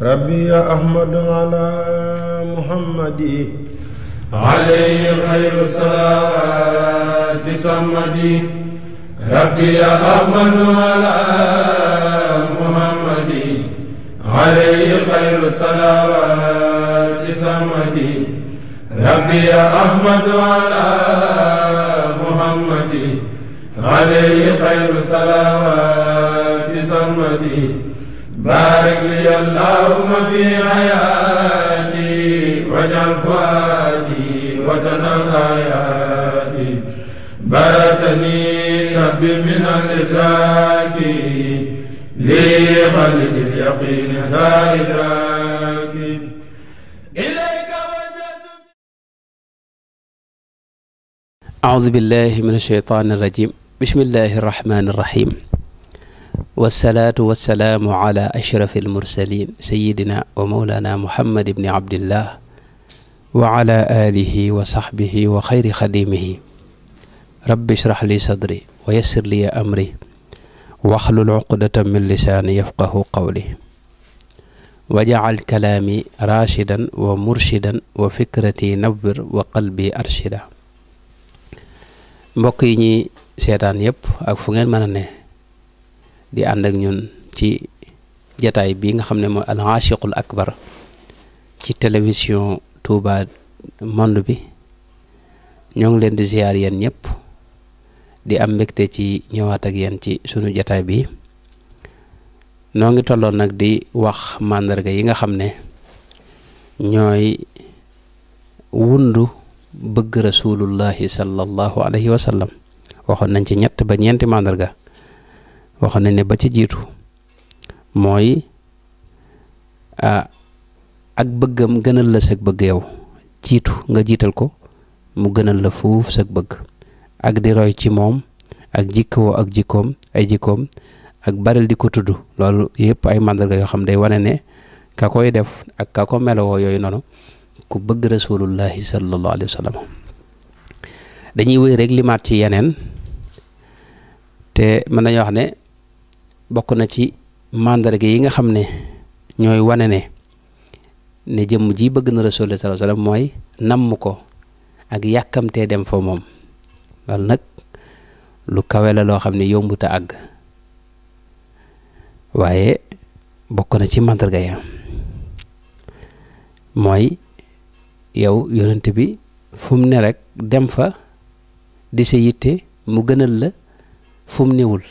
ربي يا أحمد على محمد عليه خير الصلاة سمدي ربي يا أحمد على محمد عليه خير الصلاة سمدي ربي يا أحمد على محمد عليه خير الصلاة سمدي بارك لي اللهم في حياتي واجعل فؤادي وطن الآيات باركني ربي من الإشراك لي خلد اليقين سائراك إليك وجدت. أعوذ بالله من الشيطان الرجيم. بسم الله الرحمن الرحيم. والصلاة والسلام على أشرف المرسلين سيدنا ومولانا محمد بن عبد الله وعلى آله وصحبه وخير خديمه. رب اشرح لي صدري ويسر لي أمري واحلل عقدة من لساني يفقه قولي وجعل كلامي راشدا ومرشدا وفكرتي نور وقلبي أرشدا. mbokk yi ñi seetaan yépp ak fu ngeen mën a ne di ànd ak ñun ci jataay bi nga xam ne mooy al-Aashiqul Akbar ci télévision Touba monde bi ñoo ngi leen di ziar yéen ñëpp di am mbégte ci ñëwaat ak yéen ci sunu jataay bi noo ngi tolloon nag di wax màndarga yi nga xam ne ñooy wundu bëgg rasulullahi sallallahu alayhi wa sallam. waxoon nañ ci ñett ba ñeenti màndarga waxoon nañ ne ba ci jiitu mooy ak bëggam gënal la sag bëgg yow jiitu nga jiital ko mu gënal la fuuf sag bëgg ak di roy ci moom ak jikkoo ak jikkoom ay jikkoom ak baril di ko tudd loolu yëpp ay màndarga yoo xam day wane ne ka koy def ak ka ko melowoo yooyu noonu ku bëgg rasulullahi sallallahu alayhi wa sallam. dañuy wéy rek limaat ci yeneen te mën nañu wax ne bokk na ci màndarga yi nga xam ne ñooy wane ne jëmm ji bëgg na rasulullah sallallahu alayhi wa sallam mooy namm ko ak yàkkamtee dem fa moom. loolu nag lu kawe la loo xam ne yombuta àgg waaye bokk na ci màndarga ya mooy yow yonent bi fu mu ne rek dem fa di sa yitte mu gënal la fu mu newul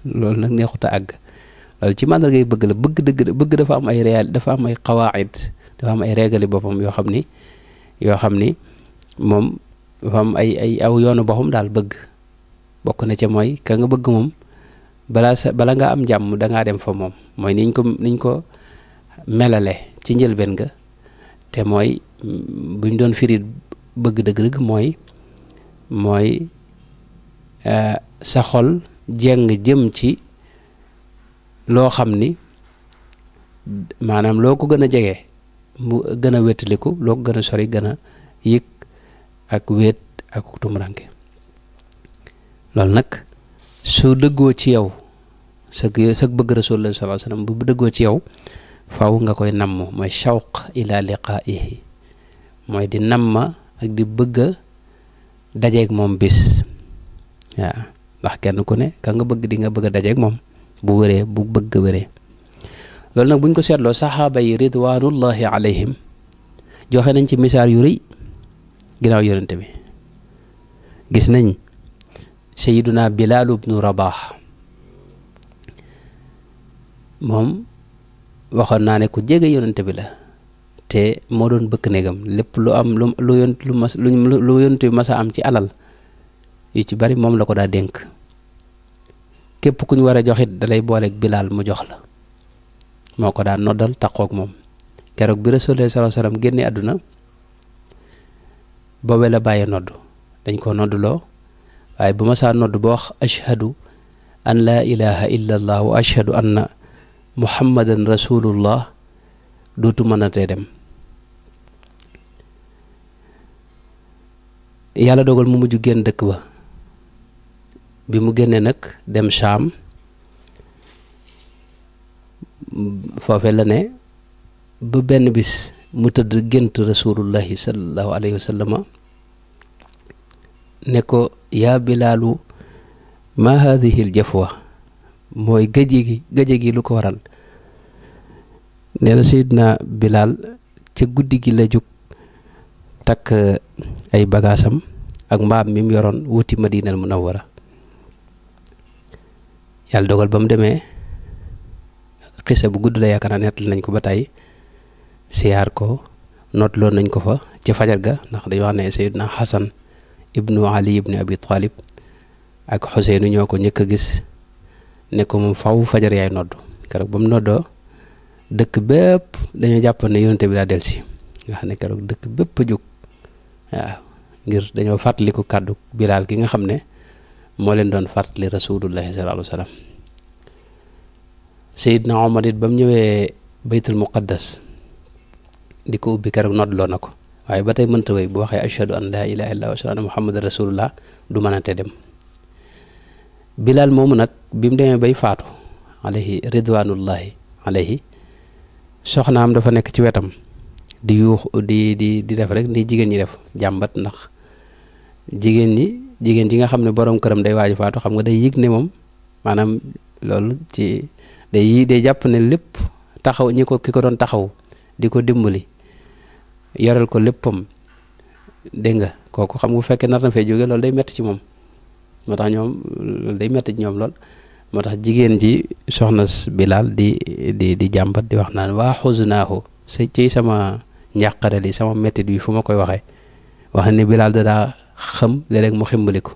loolu nag neexuta àgg. loolu ci màndarga yi bëgg la bëgg dëgg bëgg dafa am ay réal dafa am ay xawaayid dafa am ay régali boppam yoo xam ni moom dafa am ay aw yoonu boppam daal bëgg bokk na ca mooy ka nga bëgg moom bala nga am jàmm dangaa dem fa moom mooy niñ ko melale ci njëlbeen nga te mooy buñ doon firi bëgg dëgg-dëgg mooy sa xol jeng jëm ci loo xam ni maanaam loo ko gën a jege mu gën a wétaliku loo ko gën a sori gën a yëg ak wéet ak tumuranke. loolu nag su dëggoo ci yow sag bëgg rasulullah sallallahu alayhi wasallam bu dëggoo ci yow faw nga koy namm mooy shawq ila liqaa'ihi mooy di namma ak di bëgg a dajeeg moom bis waaw ndax kenn ku ne ka nga bëgg di nga bëgg a dajeeg moom bu wéree bu bëgg wéree. loolu nag buñ ko seetloo saxaaba yi ridwanullahi alayhim joxe nañ ci misaal yu rëy ginnaaw yonent bi. gis nañ sayyiduna Bilaal ibnu Rabaax moom waxoon naa ne ku jege yonent bi la te moo doon bëkk néegam lépp lu am lu yonent bi masa am ci alal yu ci bari moom la ko daa dénk. képp ku ñu war a joxit dalay booleeg Bilaal mu jox la moo ko daan noddal taqoog moom. keroog bi Rasulullah sallallahu alayhi wasallam génne àdduna boobee la bàyyee nodd dañ ko noddloo waaye bu ma saa nodd ba wax ashhadu an laa ilaha illa allah wa ashhadu anna muhammadan rasulullah dootu mën a tee dem. yàlla dogal mu mujj génn dëkk ba bi mu génnee nag dem Shaam foofe la ne ba benn bis mu tëdd gént rasulullahi sallallahu alayhi wa sallam ne ko yaa bilaalu ma hadihi al jafwa mooy gëje gi lu ko waral nee na Seydina Bilaal ca guddi gi la jóg takk ay bagaasam ak mbaam mi mu yoroon wuti Madinal Munawwara yàlla dogal ba mu demee xisa bu gudd la yaakaar naa nettali nañ ko ba tey siyaar ko nootloon nañ ko fa ca fajar ga ndax dañoo wax ne Seydina Hasan ibnu Ali ibnu Abi Talib ak Xuseynu ñoo ko njëkk a gis ne ko moom faw fajar yaay nodd keroog ba mu noddoo dëkk bépp dañoo jàpp ne yonente bi daa delsi nga xam ne keroog dëkk bépp a jóg waaw ngir dañoo fàttaliku kàddu Bilaal gi nga xam ne moo leen doon fàttali rasulullahi sallallahu alayhi wa sallam Seydina Omar it ba mu ñëwee baytul muqaddas di ko ubbi keroog noddloo na ko waaye ba tey mënta wéy bu waxee ashhadu an laa ilaaha illallah wa ashhadu anna muhammadan rasulullah du mënante dem Bilaal moomu nag bi mu demee bay faatu alayhi ridwanullahi alayhi soxnaam dafa nekk ci wetam di yuux di def rek ni jigéen ñi def jàmbat ndax jigéen ji nga xam ne borom këram day waaju faatu xam nga day yëg ne moom maanaam loolu ci day jàpp ne lépp taxaw ki ko doon taxaw di ko dimbali yoreel ko léppam dégg nga kooku xam nga bu fekkee nar na fee jóge loolu day metti ci moom moo tax ñoom loolu day metti ci ñoom lool moo tax jigéen ji soxna Bilaal di jàmbat di wax naan waa xuznaahu ci sama njàqare li sama mettit bi fu ma koy waxee wax ne Bilaal da daa xam léeg-léeg mu ximbaliku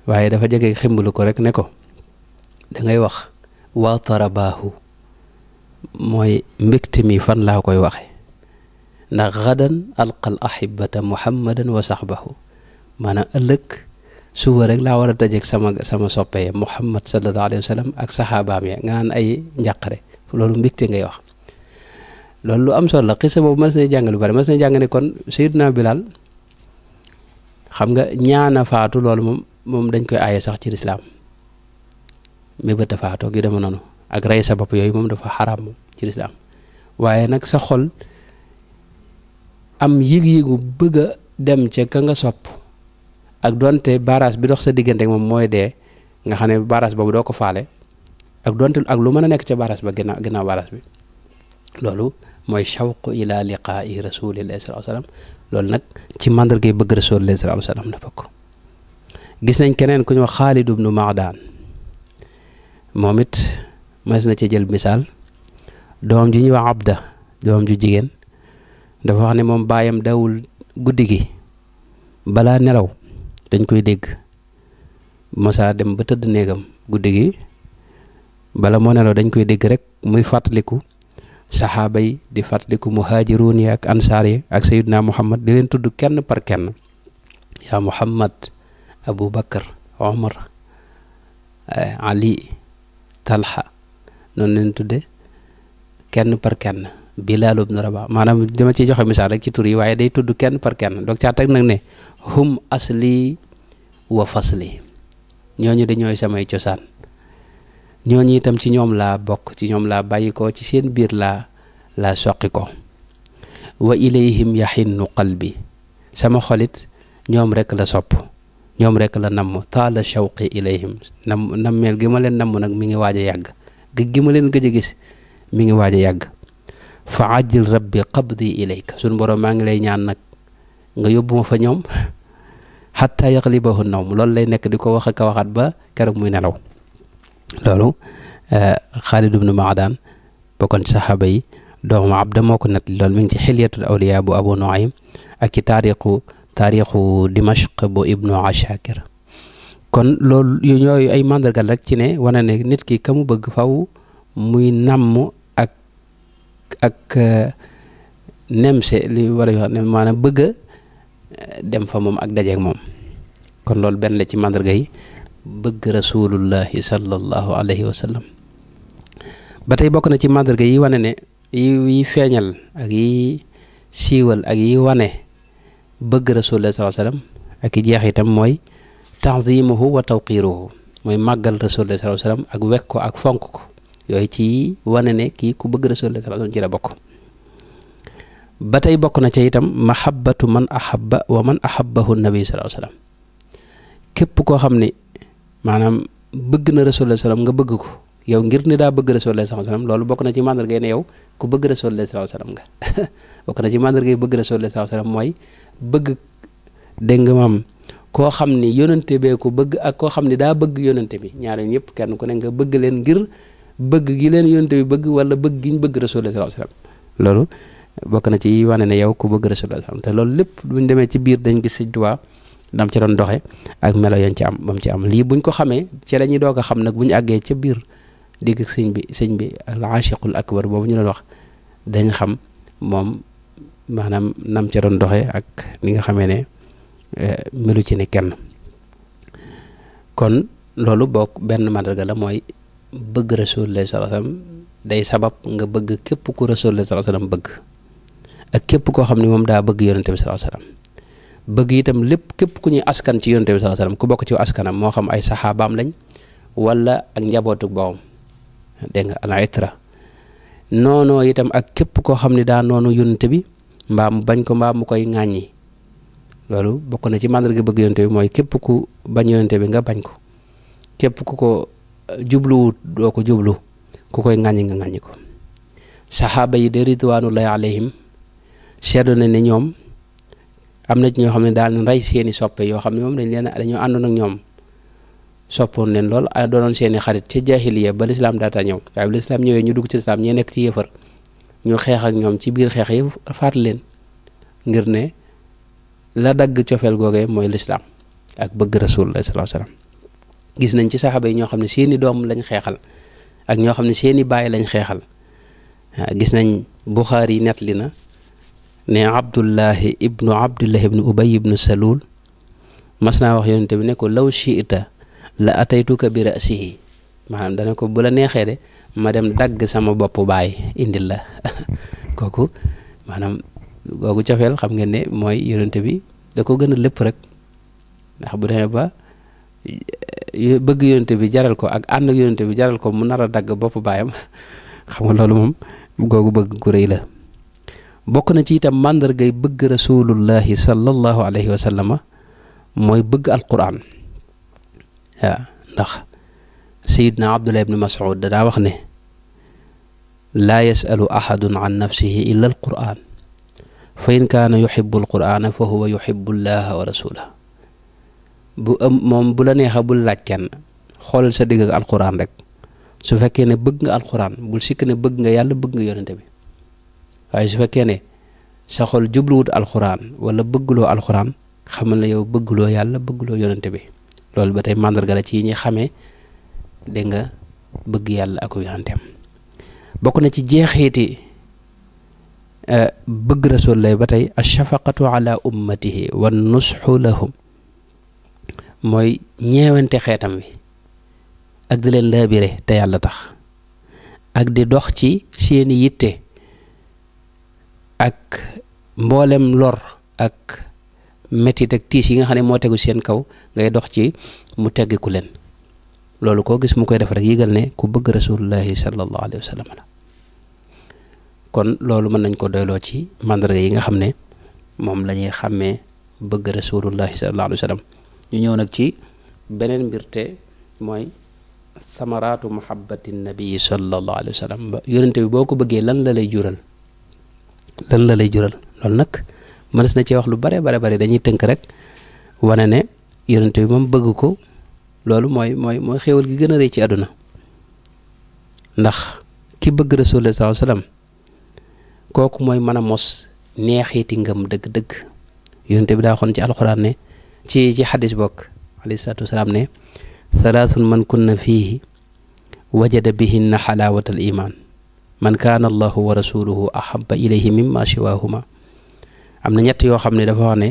waaye dafa jege ximbaliku rek ne ko da ngay wax waa tarabaahu mooy mbégte mi fan laa koy waxe ndax gadan alqal ahibata muhammadan wa sahbahu maanaam ëllëg suba rek laa war a dajeeg sama soppee muhammad sallallahu alayhi wa sallam ak saxaabaam ya nga naan ay njàqare loolu mbégte ngay wax loolu lu am solo la xisa boobu mas na jàng lu bari mas na jàng ne kon Seydina Bilaal xam nga ñaana faatu loolu moom dañ koy aaye sax ci lislaam mais bët a faatoo gi dama noonu ak rey sa bopp yooyu moom dafa xaraam moom ci lislaam waaye nag sa xol am yëg-yëgu bëgg a dem ca ka nga sopp ak donte baaraas bi dox sa diggante moom mooy dee nga xam ne baaraas boobu doo ko faale ak donte ak lu mën a nekk ca baaraas ba ginnaaw baaraas bi loolu mooy shawq ila liqaa'i rasulillahi sallallahu alayhi wa sallam loolu nag ci màndargay bëgg rasulillahi sallallahu alayhi wa sallam la bokk gis nañ keneen ku ñu wax Xaalid ibnu Maadaan moom it mas na ci jël misaal doom ji ñuy wax Abda doom ju jigéen dafa wax ne moom baayam dawul guddi gi balaa nelaw dañ koy dégg mosaa dem ba tëdd néegam guddi gi bala moo nelaw dañ koy dégg rek muy fàttaliku saxaaba yi di fàttaliku muhaajiruun yi ak ansaar yi ak sayyidina Muhammad di leen tudd kenn par kenn yaa Muhammad Abu Bakar Omar Ali Talha noonu leen tudde kenn par kenn Bilaal ibn Rabah maanaam dama ciy joxe misaal rek ci tur yi waaye day tudd kenn par kenn doog caa teg nag ne hum asli wa fasli ñooñu dañooy samay cosaan ñooñu itam ci ñoom laa bokk ci ñoom laa bàyyi ko ci seen biir laa soqi ko wa ilayhim yaxinnu qalbi sama xolit ñoom rek la sopp ñoom rek la namm taala shawqi ilayhim nammeel gi ma leen namm nag mi ngi waaj a yàgg gi ma leen gëj a gis mi ngi waaj a yàgg fa ajjil rabbi qabdi ilayka suñu borom maa ngi lay ñaan nag nga yóbbu ma fa ñoom xatta yaxlibahu nawm loolu lay nekk di ko wax ak a waxaat ba keroog muy nelaw loolu Xaalid ibnu Maadaan bokkoon ci saxaaba yi doomu Abda moo ko nett loolu mi ngi ci xilyatul awliya bu Abu Nuaym ak ci taarixu Dimashq bu Ibnu Ashakir kon loolu ñooyu ay mandargal rek ci ne wane ne nit ki ka mu bëgg faw muy namm ak nemse li war a wax ne maanaam bëgg dem fa moom ak dajeeg moom kon loolu benn la ci mandarga yi bëgg rasulullahi sallallahu alayhi wa sallam ba tey bokk na ci mandarga yi wane ne yi feeñal ak yi siiwal ak yi wane bëgg rasulullahi sallallahu alayhi wa sallam ak i jeex itam mooy ta'zimuhu wa tawqiruhu mooy màggal rasulullahi sallallahu alayhi wa sallam ak wekk ko ak fonk ko yooyu ci wane ne kii ku bëgg rasulullahi sallallahu alayhi wa sallam ci la bokk batay bokk na ci itam mahabbatu man ahabba wa man ahabbahu nabi sallallahu alayhi wasallam képp koo xam ne maanaam bëgg na rasulullah sallam nga bëgg ko yow ngir ni daa bëgg rasulullah sallallahu alayhi wasallam loolu bokk na ci mandarga ne yow ku bëgg rasulullah sallallahu alayhi wasallam nga bokk na ci mandarga bëgg rasulullah sallallahu alayhi wasallam mooy bëgg dégg nga maam koo xam ni yonente bee ko bëgg ak koo xam ni daa bëgg yonente bi ñaar ñëpp kenn ku ne nga bëgg leen ngir bëgg gi leen yonente bi bëgg wala bëgg gi ñu bëgg rasulullah sallallahu alayhi wasallam loolu bokk na ci wane ne yow ku bëgg rasulullah sallallahu alayhi wasallam te loolu lépp buñ demee ci biir dañ gis Sëñ Tuubaa dam ci doon doxe ak melo yañ ci am bam ci am lii buñ ko xamee ci la ñuy doog a xam nag bu ñu àggee ca biir digg sëñ bi al-aashiqul akbar boobu ñu doon wax dañ xam moom maanaam nam ca doon doxe ak ni nga xamee ne melu ci ne kenn kon loolu bokk benn mandarga la mooy bëgg rasulullah sallallahu alayhi wasallam day sabab nga bëgg képp ku rasulullah sallallahu alayhi wasallam bëgg ak képp koo xam ne moom daa bëgg yonente bi sallallahu alayhi wasallam bëgg itam lépp képp ku ñuy askan ci yonente bi sallallahu alayhi wasallam ku bokk ci askanam moo xam ay saxaabaam lañ wala ak njabootuk boppam dégg nga al-itra noonoo itam ak képp koo xam ne daa noonu yonente bi mbaa mu bañ ko mbaa mu koy ŋàññi loolu bokk na ci màndarga bëgg yonente bi mooy képp ku bañ yonente bi nga bañ ko képp ku ko jubluwut doo ko jublu ku koy ŋàññi nga ŋàññi ko saxaaba yi de ridwanullahi alayhim seetlu na ne ñoom am na ci ñoo xam ne daal rey seeni soppe yoo xam ne moom dañoo àndoon ak ñoom soppoon leen lool doonoon seeni xarit ca jaahiliya ba lislaam daata ñëw waaye bu lislaam ñëwee ñu dugg ci lislaam ñee nekk ci yëfar ñu xeex ak ñoom ci biir xeex yi faat leen ngir ne la dagg cofeel googee mooy lislaam ak bëgg rasulullah sallallahu alayhi wasallam gis nañ ci saxaaba yi ñoo xam ne seeni doom lañ xeexal ak ñoo xam ne seeni baay lañ xeexal gis nañ Buxaari yi nettali na ne Abdullahi ibnu Ubay ibnu Salul mas naa wax yonente bi ne ko law shi'ta la ataytuka bi ra'sihi maanaam dana ko bu la neexee de ma dem dagg sama bopp baay indil la kooku maanaam googu cofeel xam ngeen ne mooy yonente bi da ko gën a lépp rek ndax bu demee ba bëgg yonente bi jaral ko ak ànd ak yonente bi jaral ko mu nar a dagg bopp baayam xam nga loolu moom googu bëgg gu rëy la bokk na ci itam màndargay bëgg rasulullahi sallallahu alayhi wa sallama mooy bëgg alquran waaw ndax sayidna Abdullah ibn Mas'ud daa wax ne laa yasalu ahadun an nafsihi illa alquran fa in kaana yuhibbu alqurana fa huwa yuhibbu allaha wa rasulahu moom bu la neexa bul laaj kenn xoolal sa digg ak alquran rek su fekkee ne bëgg nga alquran bul sikk ne bëgg nga yàlla bëgg nga yonente bi waaye su fekkee ne sa xol jubluwut alquran wala bëgguloo alquran xamal na yow bëgguloo yàlla bëgguloo yonente bi loolu ba tey màndarga la ci ñi xamee dégg nga bëgg yàlla ak yonenteem bokk na ci jeexeeti bëgg rasul lay ba tey ashafaqatu ala ummatihi wa nusxu lahum mooy ñeewante xeetam wi ak di leen laabire te yàlla tax ak di dox ci seeni yitte ak mboolem lor ak metit ak tiis yi nga xam ne moo tegu seen kaw ngay dox ci mu teggiku leen loolu koo gis mu koy def rek yëgal ne ku bëgg rasulullahi sallallahu alayhi wa sallam la kon loolu mën nañ ko doyloo ci mandarga yi nga xam ne moom la ñuy xàmmee bëgg rasulullahi sallallahu alayhi wa sallam ñu ñëw nag ci beneen mbir te mooy samaraatu muhabbati nabii sallallahu alayhi wa sallam yonente bi boo ko bëggee lan la lay jural loolu nag mënees na ci wax lu bare dañuy tënk rek wane ne yonente bi moom bëgg ko loolu mooy xéewal gi gën a rëy ci àdduna ndax ki bëgg rasulullah sallallahu alayhi wasallam kooku mooy mën a mos neexiiti ngëm dëgg-dëgg yonente bi daa xoon ci alxuraan ne ci xadis bokk alayhi salaatu wasalaam ne salaasun man kunna fiihi wajada bihinna xalaawata al iman man kaana allahu wa rasuluhu ahabba ilayhi mimma siwaahuma am na ñett yoo xam ne dafa wax ne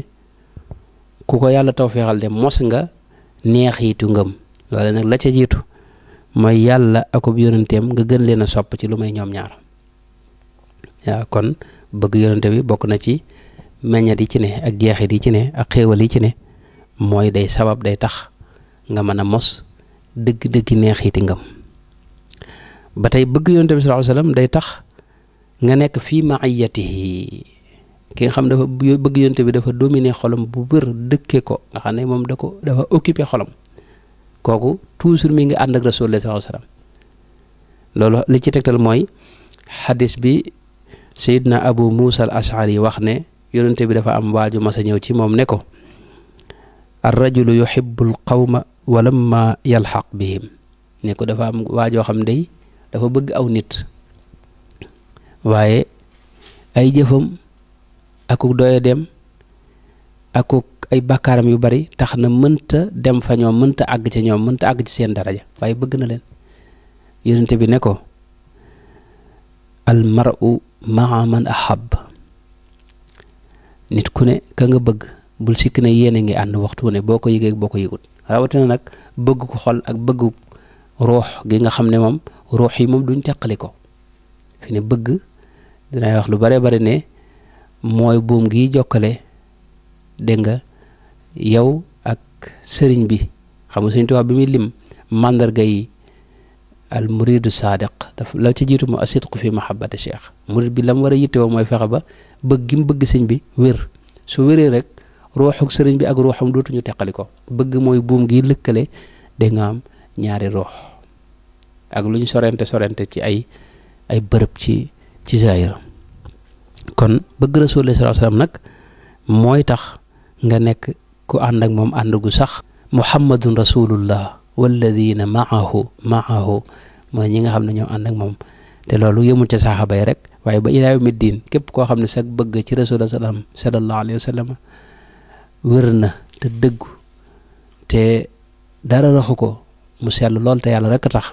ku ko yàlla tawfeexal de mos nga neexiitu ngëm loole nag la ca jiitu mooy yàlla akub yonenteem nga gën leen a sopp ci lu may ñoom ñaar waaw kon bëgg yonente bi bokk na ci meññat yi ci ne ak jeexit yi ci ne ak xéewal yi ci ne mooy day sabab day tax nga mën a mos dëgg-dëgg neexiiti ngëm ba tey bëgg yonente bi sallallahu alayhi wasallam day tax nga nekk fii maiyatihi ki nga xam dafa bëgg yonent bi dafa dominer xolam bu bër dëkke ko nga xam ne moom dafa occuper xolam kooku toujours mi ngi ànd ak Rasulullah sallallahu alayhi wasallam loolu li ci tegtal mooy xadis bi Seydina Abu Musa al Ashari wax ne yonent bi dafa am waaju masa ñëw ci moom ne ko ar rajulu yuhibbul qawma walamma yalxaq bihim ne ko dafa am waajoo xam day dafa bëgg aw nit waaye ay jëfam akuk doye dem akuk ay bakkaaram yu bari tax na mënta dem fa ñoom mënta àgg ci ñoom mënta àgg ci seen daraja waaye bëgg na leen yonent bi ne ko al mar'u ma'a man ahab nit ku ne ka nga bëgg bul sikk ne yéene ngi ànd waxtu ne boo ko yëgee boo ko yëgut rawatina nag bëgg ko xol ak bëgg ruux gi nga xam ne moom ruux yi moom duñ teqali ko fi ne bëgg dinay wax lu bare bari ne mooy buum gi jokkale dégg nga yow ak sëriñ bi xam nga Sëriñ Tuubaa bi muy lim màndarga yi al muridu sadiq daf la ci jiitu mu asidqu fi mahabbati cheikh murid bi la mu war a yittewoo mooy fexe ba bëgg gi mu bëgg sëñ bi wér su wéree rek ruuxuk sëriñ bi ak ruuxam dootuñu teqali ko bëgg mooy buum gi lëkkale da nga am ñaari ruux ak lu ñu sorente ci ay bërëb ci zahir kon bëgg Rasulullah sallallahu alayhi wasallam nag mooy tax nga nekk ku ànd ak moom ànd gu sax muhammadun rasulullah walladina maahu mooy ñi nga xam ne ñoo ànd ak moom te loolu yëmul ca saxaaba yi rek waaye ba ilaa yawmi diin képp koo xam ne sag bëgg ci Rasulullah sallallahu alayhi wasallam wér na te dëggu te dara raxu ko mu sell lool te yàlla rek a tax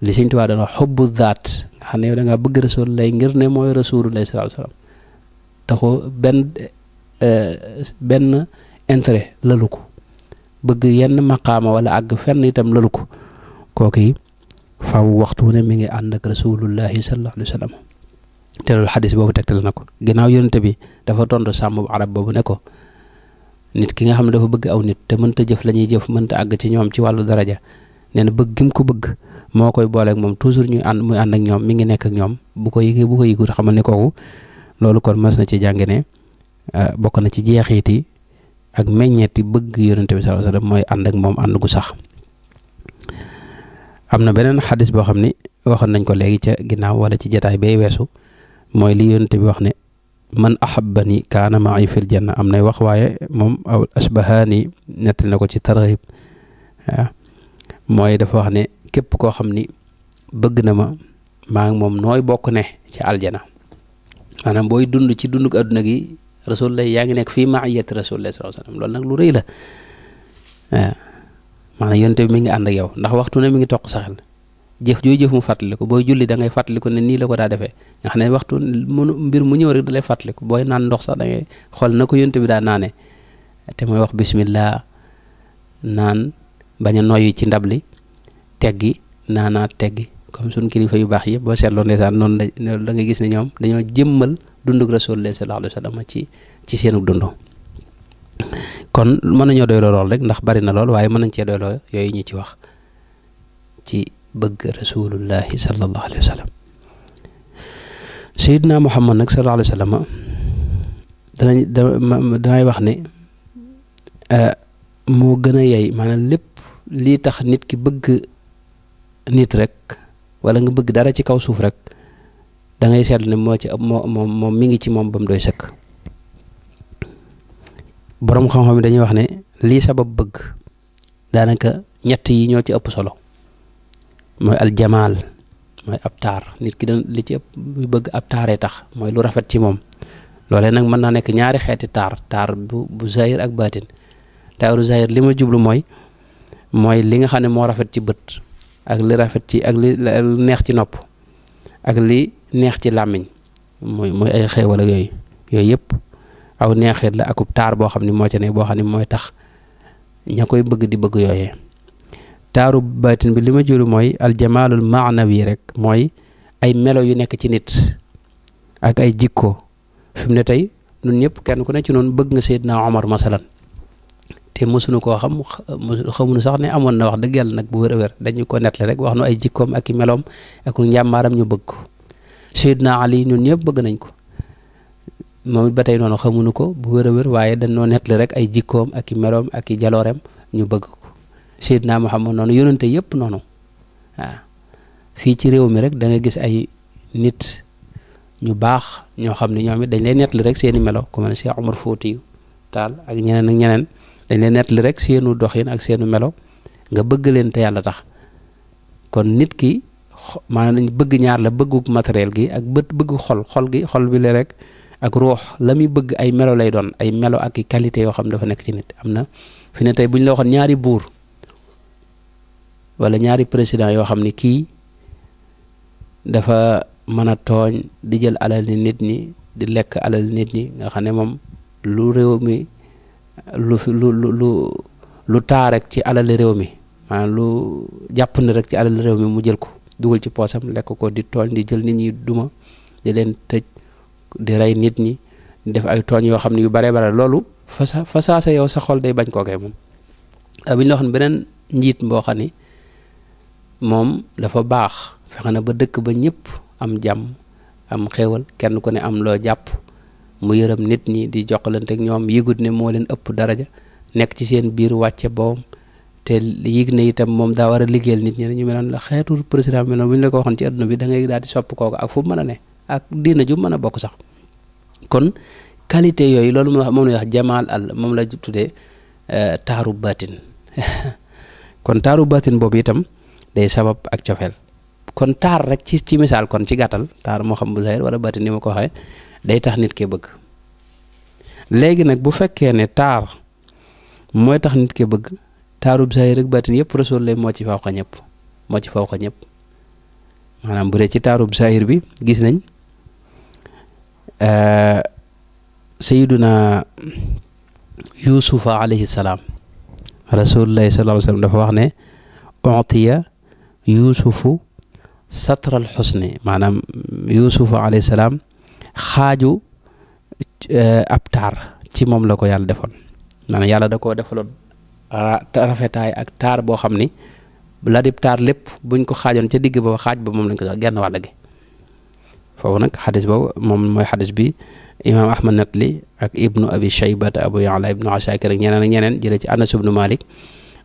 li Sëñ Tuubaa dana xubbu daat nga xam ne yow da ngaa bëgg Rasulullah ngir ne mooy Rasulullah sallallahu alayhi wasallam taxu benn intérêt lalu ko bëgg yenn maqaama wala àgg fenn itam lalu ko kooku yi faw waxtu ne mi ngi ànd ak Rasulullahi sallallahu alayhi wasallam te loolu xadis boobu tegtal na ko ginnaaw yonent bi dafa tontu sàmm bu arab boobu ne ko nit ki nga xam ne dafa bëgg aw nit te mënta jëf la ñuy jëf mënta àgg ci ñoom ci wàllu daraja nee na bëgg gim ko bëgg moo koy booleeg moom toujours ñuy ànd muy ànd ak ñoom mi ngi nekk ak ñoom bu ko yëgut xamal ne kooku loolu kon mas na ci jàng ne bokk na ci jeexiti ak meññeeti bëgg yonent bi sallallahu alayhi wasallam mooy ànd ak moom ànd gu sax am na beneen xadis boo xam ni waxoon nañ ko léegi ca ginnaaw wala ci jataay bay weesu mooy li yonent bi wax ne man ahabbani kaana ma'i fil janna am nay wax waaye moom aw asbahani nettali na ko ci targhib waaw mooy dafa wax ne képp koo xam ni bëgg na ma maa ngi moom nooy bokk ne ci aljana maanaam booy dund ci dunduk adduna gi Rasulullah yaa ngi nekk fii ma'iyati Rasulullah sallallahu alayhi wasallam loolu nag lu rëy la waaw maanaam yonent bi mi ngi ànd ak yow ndax waxtu ne mi ngi toq saxel jëf jooy jëf mu fàttaliku booy julli da ngay fàttaliku ne nii la ko daa defee nga xam ne waxtu mbir mu ñëw rek da lay fàttaliku booy naan ndox sax da ngay xool na ko yonent bi daa naane te mooy wax bismillah naan bañ a noyyi ci ndab li teggi naanaat teggi comme suñ kilifa yu baax yëpp boo seetloo ndeysaan noonu la da ngay gis ne ñoom dañoo jëmmal dundug Rasulullah sallallahu alayhi wasallam ci seenu dund kon mën nañoo doyloo lool rek ndax bari na lool waaye mën nañ cee doyloo yooyu ñu ci wax ci bëgg Rasulullahi sallallahu alayhi wasallam Seydina Muhammad nag sallallahu alayhi wasallam danay wax ne moo gën a yey maanaam lépp lii tax nit ki bëgg nit rek wala nga bëgg dara ci kaw suuf rek da ngay seetlu ne moo ci moom mi ngi ci moom ba mu doy sëkk boroom xam-xam yi dañuy wax ne lii sabab bëgg daanaka ñett yi ñoo ci ëpp solo mooy aljamaal mooy ab taar nit ki li ci ëpp buy bëgg ab taaree tax mooy lu rafet ci moom loolee nag mën naa nekk ñaari xeeti taar bu zahir ak baatin taaru zahir li ma jublu mooy li nga xam ne moo rafet ci bët ak li rafet ci ak li neex ci nopp ak li neex ci làmmiñ mooy ay xéewal ak yooyu yëpp aw neexit la akub taar boo xam ne moo ci ne boo xam ne mooy tax ña koy bëgg di bëgg yooyee taaru baatin bi li ma jublu mooy aljamaalul maanawi rek mooy ay melo yu nekk ci nit ak ay jikko fi mu ne tey ñun ñëpp kenn ku ne ci noonu bëgg nga Seydina Omar masalan te mësuñu koo xamuñu sax ne amoon na wax dëgg yàlla nag bu wér a wér dañu ko nettali rek wax nu ay jikkoom ak i meloom ak njàmbaaram ñu bëgg ko Seydina Ali ñun ñëpp bëgg nañ ko moom it ba tey noonu xamuñu ko bu wér a wér waaye dañoo nettali rek ay jikkoom ak i meloom ak i jalooreem ñu bëgg ko Seydina Muhammad noonu yonente yëpp noonu waaw fii ci réew mi rek da nga gis ay nit ñu baax ñoo xam ne ñoom it dañ lay nettali rek seeni melo ku mel ne Cheikh Omar Fouti Taal ak ñeneen ak ñeneen dañ lay nettali rek seenu doxin ak seenu melo nga bëgg leen te yàlla tax kon nit ki maanaam bëgg ñaar la bëggu matériel gi ak bëgg xol bi la rek ak ruux la muy bëgg ay melo lay doon ay melo ak i qualité yoo xam ne dafa nekk ci nit am na fi ne tey bu ñu la waxoon ñaari buur wala ñaari président yoo xam ne kii dafa mën a tooñ di jël alal ni nit ñi di lekk alal nit ñi nga xam ne moom lu réew mi lu taa rek ci alal réew mi maanaam lu jàpp ne rek ci alal réew mi mu jël ko dugal ci poosam lekk ko di tooñ di jël nit ñi duma di leen tëj di rey nit ñi def ay tooñ yoo xam ne yu bare bare loolu fasaasa yow sa xol day bañ koo kay moom bu ñu la waxoon beneen njiit boo xam ni moom dafa baax fexe na ba dëkk ba ñëpp am jàmm am xéewal kenn ku ne am loo jàpp mu yërëm nit ñi di jokkalante ak ñoom yëgut ne moo leen ëpp daraja nekk ci seen biir wàcce boom te yëg ne itam moom daa war a liggéeyal nit ñi ñu meloon la xeetu président bi noonu bu ñu la ko waxoon ci adduna bi da ngay daal di sopp kooku ak fu mu mën a ne ak diina ju mën a bokk sax kon qualité yooyu loolu moom la wax jamaal al moom la tuddee taaru baatin kon taaru baatin boobu itam day sabab ak cofeel kon taar rek ci misaal kon ci gàttal taar moo xam bu zahir wala baatin ni ma ko waxee day tax nit ke bëgg léegi nag bu fekkee ne taar mooy tax nit ke bëgg taarub zahir ak baatin yëpp rasul lay moo ci faw ko ñëpp maanaam bu dee ci taarub zahir bi gis nañ sayiduna yusufa alayhi salaam rasulullahi sallallahu alayhi wa sallam dafa wax ne utiya yusufu satral xusni maanaam yusufa alayhi salaam xaaju ab taar ci moom la ko yàlla defoon maanaam yàlla da koo defaloon rafetaay ak taar boo xam ni la dib taar lépp buñ ko xaajoon ca digg ba xaaj ba moom lañ ko jox genn wàll gi foofu nag xadis boobu moom mooy xadis bi imaam ahmad natli ak ibnu abi shaybata abu ya'la ibnu asakir ak ñeneen jëlee ci anas ibnu malik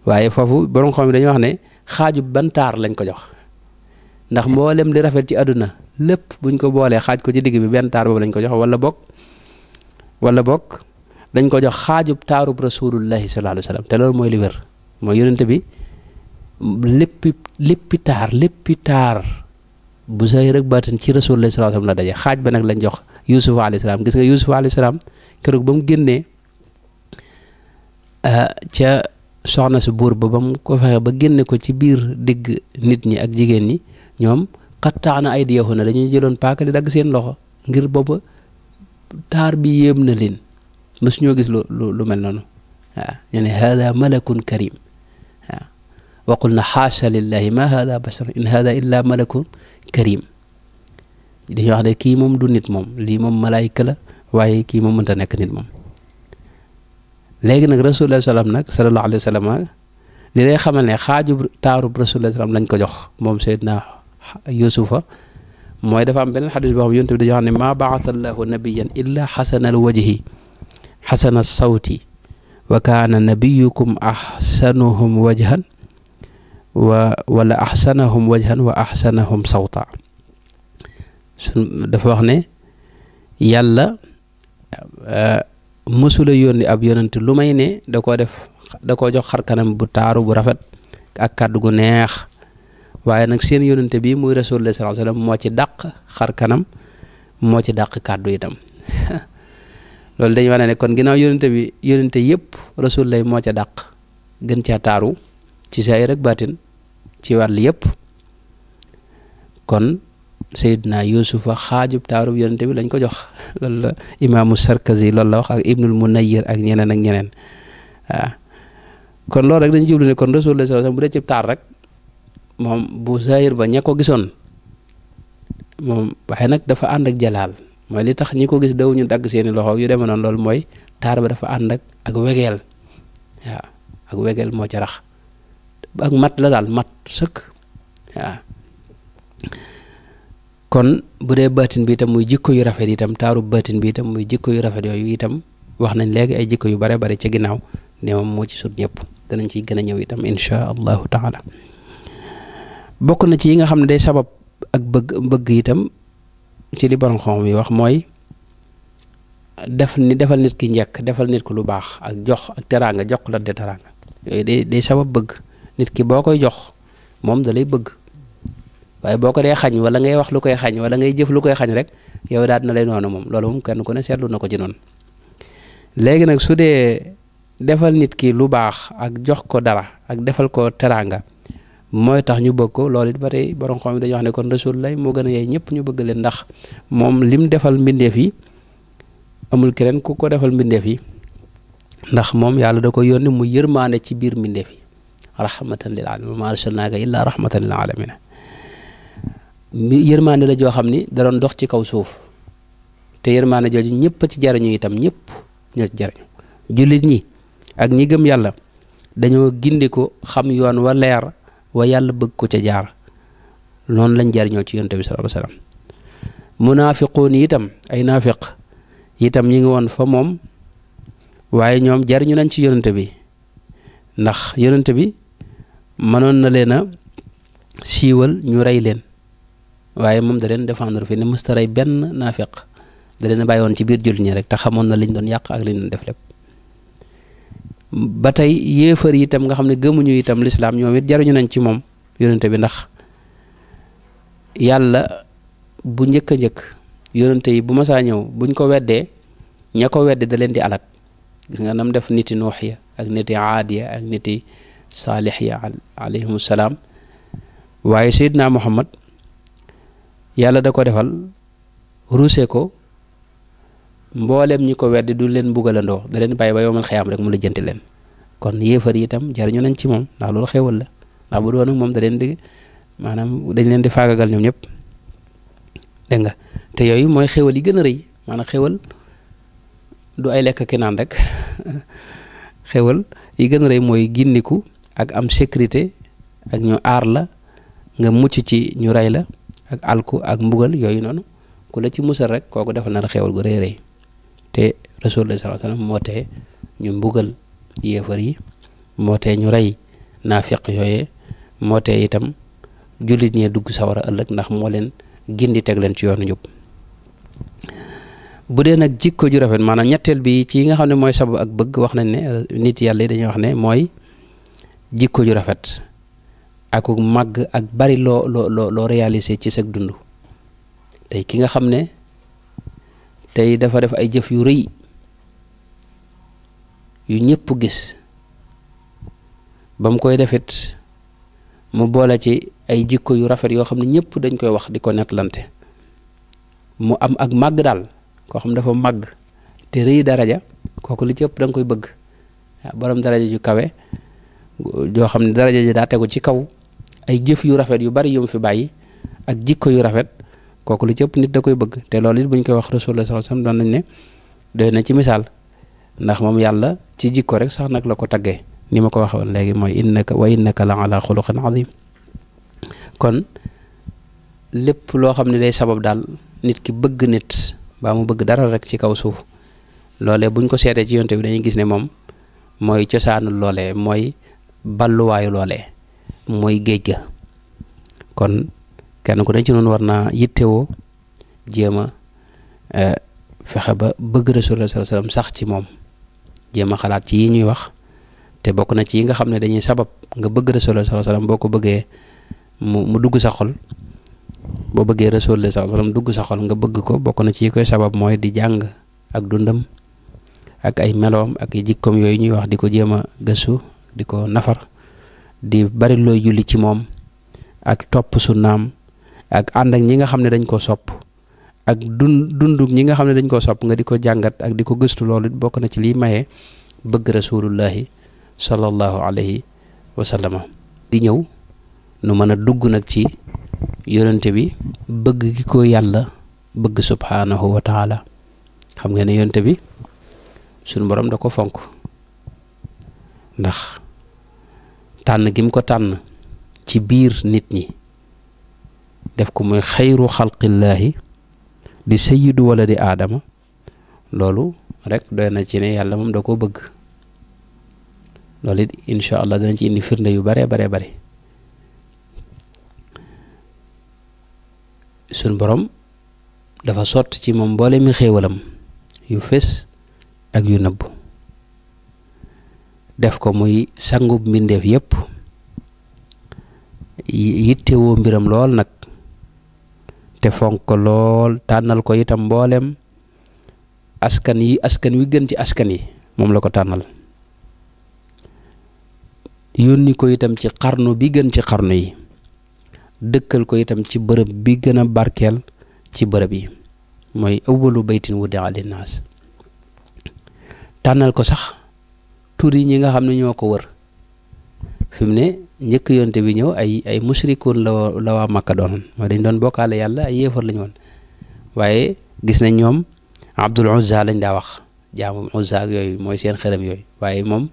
waaye foofu borom xam ne dañuy wax ne xaaju ban taar lañ ko jox ndax mboolem li rafet ci àdduna lépp buñ ko boolee xaaj ko ci digg bi benn taar boobu lañ ko jox wala bokk dañ ko jox xaajub taarub rasulullahi sallallahu alayhi wa sallam te loolu mooy li wér mooy yonente bi léppi taar bu zahir ak baatin ci rasulullahi sallallahu alayhi wa sallam la daje xaaj ba nag lañ jox yusuf alayhi salaam gis nga yusuf alayhi salaam keroog ba mu génnee ca soxna si buur ba mu ko fexe ba génne ko ci biir digg nit ñi ak jigéen ñi ñoom qattaana aydiyahunna dañuy jëloon paaka di dagg seen loxo ngir booba taar bi yéem na leen mësu ñoo gis lu mel noonu waaw ñu ne hada malakun karim waaw wa qulna xaasha lillahi ma hada bashar in hada illa malakun karim dañuy wax ne kii moom du nit moom lii moom malaayika la waaye kii moom mënta nekk nit moom léegi nag rasulullah salaam nag sallallahu alayhi wa sallam li lay xamal ne xaaju taarub rasulullah salaam lañ ko jox moom Seydina Yusufa mooy dafa am beneen xadis boo xam yonent bi dañoo xam ne maa baata allahu nabiyan illa xasana al wajhi xasana sawti wa kaana nabiyukum axsanuhum wajhan wala axsanahum wajhan wa axsanahum sawta dafa wax ne yàlla mësula yónni ab yonent lu may ne da koo jox xar kanam bu taaru bu rafet ak kàddu gu neex waaye nag seen yonente bi muy rasulullah sallallahu alayhi wasallam moo ci dàq xar kanam moo ci dàq kàddu itam loolu dañu wane ne kon ginnaaw yonente yëpp rasulullah moo ca dàq gën caa taaru ci saayir ak baatin ci wàll yëpp kon Seydina Yusufa xaajub taarub yonente bi lañ ko jox loolu la imaamu Sarkazi loolu la wax ak Ibnul Munayyir ak ñeneen waaw kon loolu rek dañu jublu ne kon rasulullah sallallahu alayhi wasallam bu dee ci taar rek moom bu zahir ba ña ko gisoon moom waaye nag dafa ànd ak jalaal mooy li tax ñi ko gis daw ñu dagg seeni loxo yu demee noonu loolu mooy taar ba dafa ànd ak wegeel waaw ak wegeel moo ca rax ak mat la daal mat sëkk waaw kon bu dee baatin bi itam muy jikko yu rafet itam taaru baatin bi itam muy jikko yu rafet yooyu itam wax nañ léegi ay jikko yu bare bare ca ginnaaw ne moom moo ci sut ñëpp danañ ciy gën a ñëw itam insha allahu taala. bokk na ci yi nga xam ne day sabab ak bëgg itam ci li borom xam yi wax mooy defal nit ki njëkk defal nit ko lu baax ak jox ak teraanga jox la de teraanga yooyu day sabab bëgg nit ki boo koy jox moom da lay bëgg waaye boo ko dee xañ wala ngay wax lu koy xañ wala ngay jëf lu koy xañ rek yow daal na lay noonu moom loolu moom kenn ku ne seetlu na ko ci noonu. léegi nag su dee defal nit ki lu baax ak jox ko dara ak defal ko teraanga mooy tax ñu bëgg ko loolu it ba tey borom xam yi dañuy wax ne kon rasul lay moo gën a yey ñëpp ñu bëgg leen ndax moom lim defal mbindeef yi amul keneen ku ko defal mbindeef yi ndax moom yàlla da ko yónni mu yërmaane ci biir mbindeef yi rahmatan lil alamin ma arsalnaaka illa rahmatan lil alamin yërmaane la joo xam ni da doon dox ci kaw suuf te yërmaane jooju ñëpp ci jariñu itam ñëpp ñoo ci jariñu jullit ñi ak ñi gëm yàlla dañoo gindi ko xam yoon wa leer wa yàlla bëgg ko ca jaar noonu lañ jariñoo ci yonent bi sallallahu alayhi wasallam munaafiquun itam ay naafiq itam ñi ngi woon fa moom waaye ñoom jariñu nañ ci yonent bi ndax yonent bi mënoon na leen a siiwal ñu rey leen waaye moom da leen défendre fi ne mësta rey benn naafiq da leen bàyyi woon ci biir jullit ñi rek te xamoon na liñ doon yàq ak liñ doon def lépp ba tey yéefar yi itam nga xam ne gëmuñu itam lislaam ñoom it jariñu nañ ci moom yonente bi ndax yàlla bu njëkk a njëkk yonente yi bu masaa ñëw buñ ko weddee ña ko wedde da leen di alak gis nga nam def niti nuux ya ak niti aad ya ak niti saalix ya alayhim salaam waaye Seydina Muhammad yàlla da ko defal ruuse ko mboolem ñi ko weddi du leen mbugalandoo da leen bàyyi ba yowmal xiyaam rek mu la jënti leen kon yéefar yi itam jariñu nañ ci moom ndax loolu xéewal la ndax bu doon ak moom da leen di maanaam dañ leen di faagagal ñoom ñëpp dégg nga te yooyu mooy xéewal yi gën a rëy maanaam xéewal du ay lekk ki naan rek xéewal yi gën a rëy mooy ginniku ak am sécurité ak ñu aar la nga mucc ci ñu rey la ak alku ak mbugal yooyu noonu ku la ci musal rek kooku defal na la xéewal gu rëy rëy te rasulullah sallallahu alayhi wasallam moo tee ñu mbugal yéefar yi moo tee ñu rey naafiq yooyee moo tee itam jullit ñee dugg sawara ëllëg ndax moo leen gindi teg leen ci yoonu njub bu dee nag jikko ju rafet maanaam ñetteel bi ci yi nga xam ne mooy sabab ak bëgg wax nañ ne nit yàlla yi dañuy wax ne mooy jikko ju rafet ak màgg ak bari loo réalisé ci sa dund tey ki nga xam ne tey dafa def ay jëf yu rëy yu ñëpp gis ba mu koy defit mu boole ci ay jikko yu rafet yoo xam ne ñëpp dañ koy wax di ko nettlante mu am ak màgg daal koo xam dafa màgg te rëy daraja kooku li ci ëpp da nga koy bëgg waaw borom daraja ju kawe joo xam ne daraja ji daa tegu ci kaw ay jëf yu rafet yu bari yu mu fi bàyyi ak jikko yu rafet kooku li ci ëpp nit da koy bëgg te loolu it buñ koy wax rasulullah sallallahu alayhi wasallam doon nañ ne doy na ci misaal ndax moom yàlla ci jikko rek sax nag la ko taggee ni ma ko waxee woon léegi mooy innaka la ala xuluqin azim kon lépp loo xam ne day sabab daal nit ki bëgg nit baa mu bëgg dara rek ci kaw suuf loolee buñ ko seetee ci yonte bi dañuy gis ne moom mooy cosaanul loolee mooy balluwaayu loolee mooy géej ga kon kenn ku ne ci noonu war naa yittewoo jéem a fexe ba bëgg rasulullah sallallahu alayhi wasallam sax ci moom jéem a xalaat ci yi ñuy wax te bokk na ci yi nga xam ne dañuy sabab nga bëgg rasulullah sallallahu alayhi wasallam boo ko bëggee mu dugg sa xol boo bëggee rasulullah sallallahu alayhi wasallam dugg sa xol nga bëgg ko bokk na ci yi koy sabab mooy di jàng ak dundam ak ay meloom ak ay jikkoom yooyu ñuy wax di ko jéem a gëstu di ko nafar di bari looy julli ci moom ak topp sunnaam ak ànd ak ñi nga xam ne dañ ko sopp ak dunduk ñi nga xam ne dañ koo sopp nga di ko jàngat ak di ko gëstu loolu bokk na ci liy maye bëgg rasulullahi sallallahu alayhi wa sallama di ñëw nu mën a dugg nag ci yonente bi bëgg gi ko yàlla bëgg subhanahu wa taala xam nga ne yonente bi suñu borom da ko fonk ndax tànn gi mu ko tànn ci biir nit ñi def ko muy xayru xalqillaahi di sayyidu wala di aadama loolu rek doy na ci ne yàlla moom da koo bëgg. loolu it incha allah danañ ci indi firnde yu bare bare suñ borom dafa sotti ci moom mboole mi xéewalam yu fés ak yu nëbb def ko muy sangub mbindeef yépp yittewoo mbiram lool nag te fonk ko lool tànnal ko itam mboolem askan wi gën ci askan yi moom la ko tànnal yónni ko itam ci xarnu bi gën ci xarnu yi dëkkal ko itam ci bërëb bi gën a barkeel ci bërëb yi mooy awwalu baytin wudi'a linnaas tànnal ko sax tur yi ñi nga xam ne ñoo ko wër fi mu ne njëkk yonte bi ñëw ay musrikoon la waa Makka doonoon mooy dañ doon bokkaale yàlla ay yéefar lañu woon waaye gis nañ ñoom Abdul Uzza lañ daa wax jaamu Uzza ak yooyu mooy seen xërëm yooyu waaye moom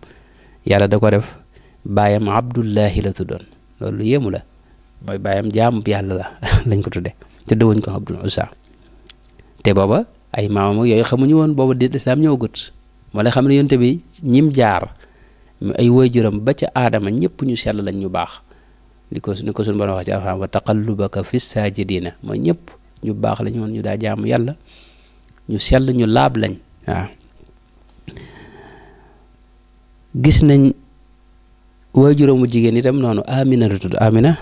yàlla da ko def baayam Abdullahi la tuddoon loolu yéemu la mooy baayam jaamu yàlla la lañ ko tudde te dëwuñ ko Abdul Uzza te booba ay maamam yooyu xamuñu woon booba di lislaam ñëwagut moo la xam ne yonte bi ñim jaar ay waajuram ba ca aadama ñëpp ñu sell lañ ñu baax ni ko suñu borom wax ci alxuraan wa taqallubaka fi saajidina mooy ñëpp ñu baax lañ woon ñu daa jaamu yàlla ñu sell ñu laab lañ waaw gis nañ waajuramu jigéen itam noonu Amina la tudd Amina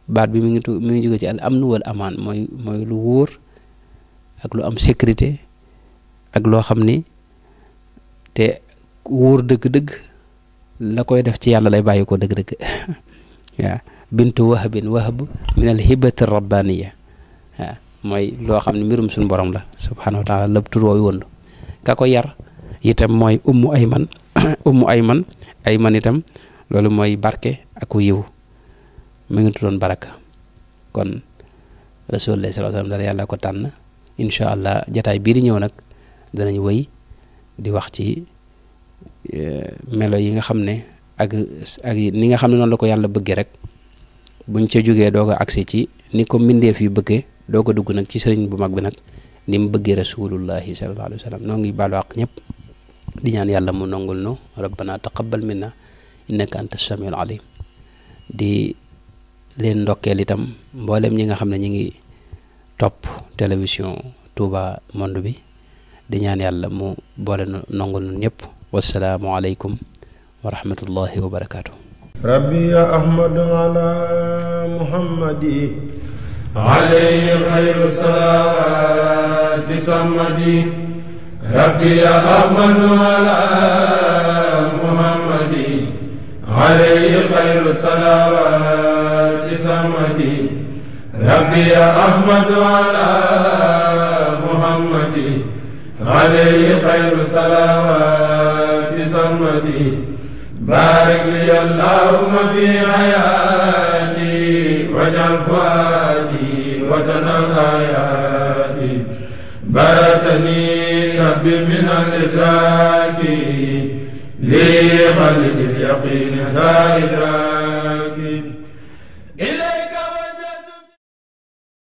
baat bi mi ngi jóge ci al amnu wal amaan mooy lu wóor ak lu am sécurité ak loo xam ni te wóor dëgg-dëgg la koy def ci yàlla lay bàyyi ko dëgg-dëgg waaw bintu wahbin wahb min al hibati rabbaniya waaw mooy loo xam ne mbirum suñu borom la subhanahu wa taala lépp tur wooyu wëndu ka ko yar itam mooy ummu ayman itam loolu mooy barke ak yiw mi ngi tuddoon baraka kon rasulullah sallallahu alayhi wasallam dara yàlla ko tànn incha allah jataay bii di ñëw nag danañ wëy di wax ci melo yi nga xam ne ak ni nga xam ne noonu la ko yàlla bëggee rek buñ ca jógee doo ko agsi ci ni ko mbindeef yi bëggee doo ko dugg nag ci sëriñ bu mag bi nag ni mu bëggee rasulullahi sallallahu alayhi wasallam noo ngi baalu àq ñëpp di ñaan yàlla mu nongul nu rabbana taqabbal minna innaka anta samiul alim di leen ndokkeel itam mboolem ñi nga xam ne ñi ngi topp télévision Touba Monde bi di ñaan yàlla mu boole nongul nu ñëpp wassalaamu aleykum wa rahmatullahi wa barakaatu rabbi ya ahmadu ala muhammadi alayhi khayru salawati samadi rabbi ya ahmadu ala muhammadi alayhi khayru salawati samadi rabbi ya ahmadu ala muhammadi alayhi khayru salawati samadi barik li allahumma fi hayati waj'al fuadi watanal ayati baratani rabbi min al-israki li khalil al-yaqin zaida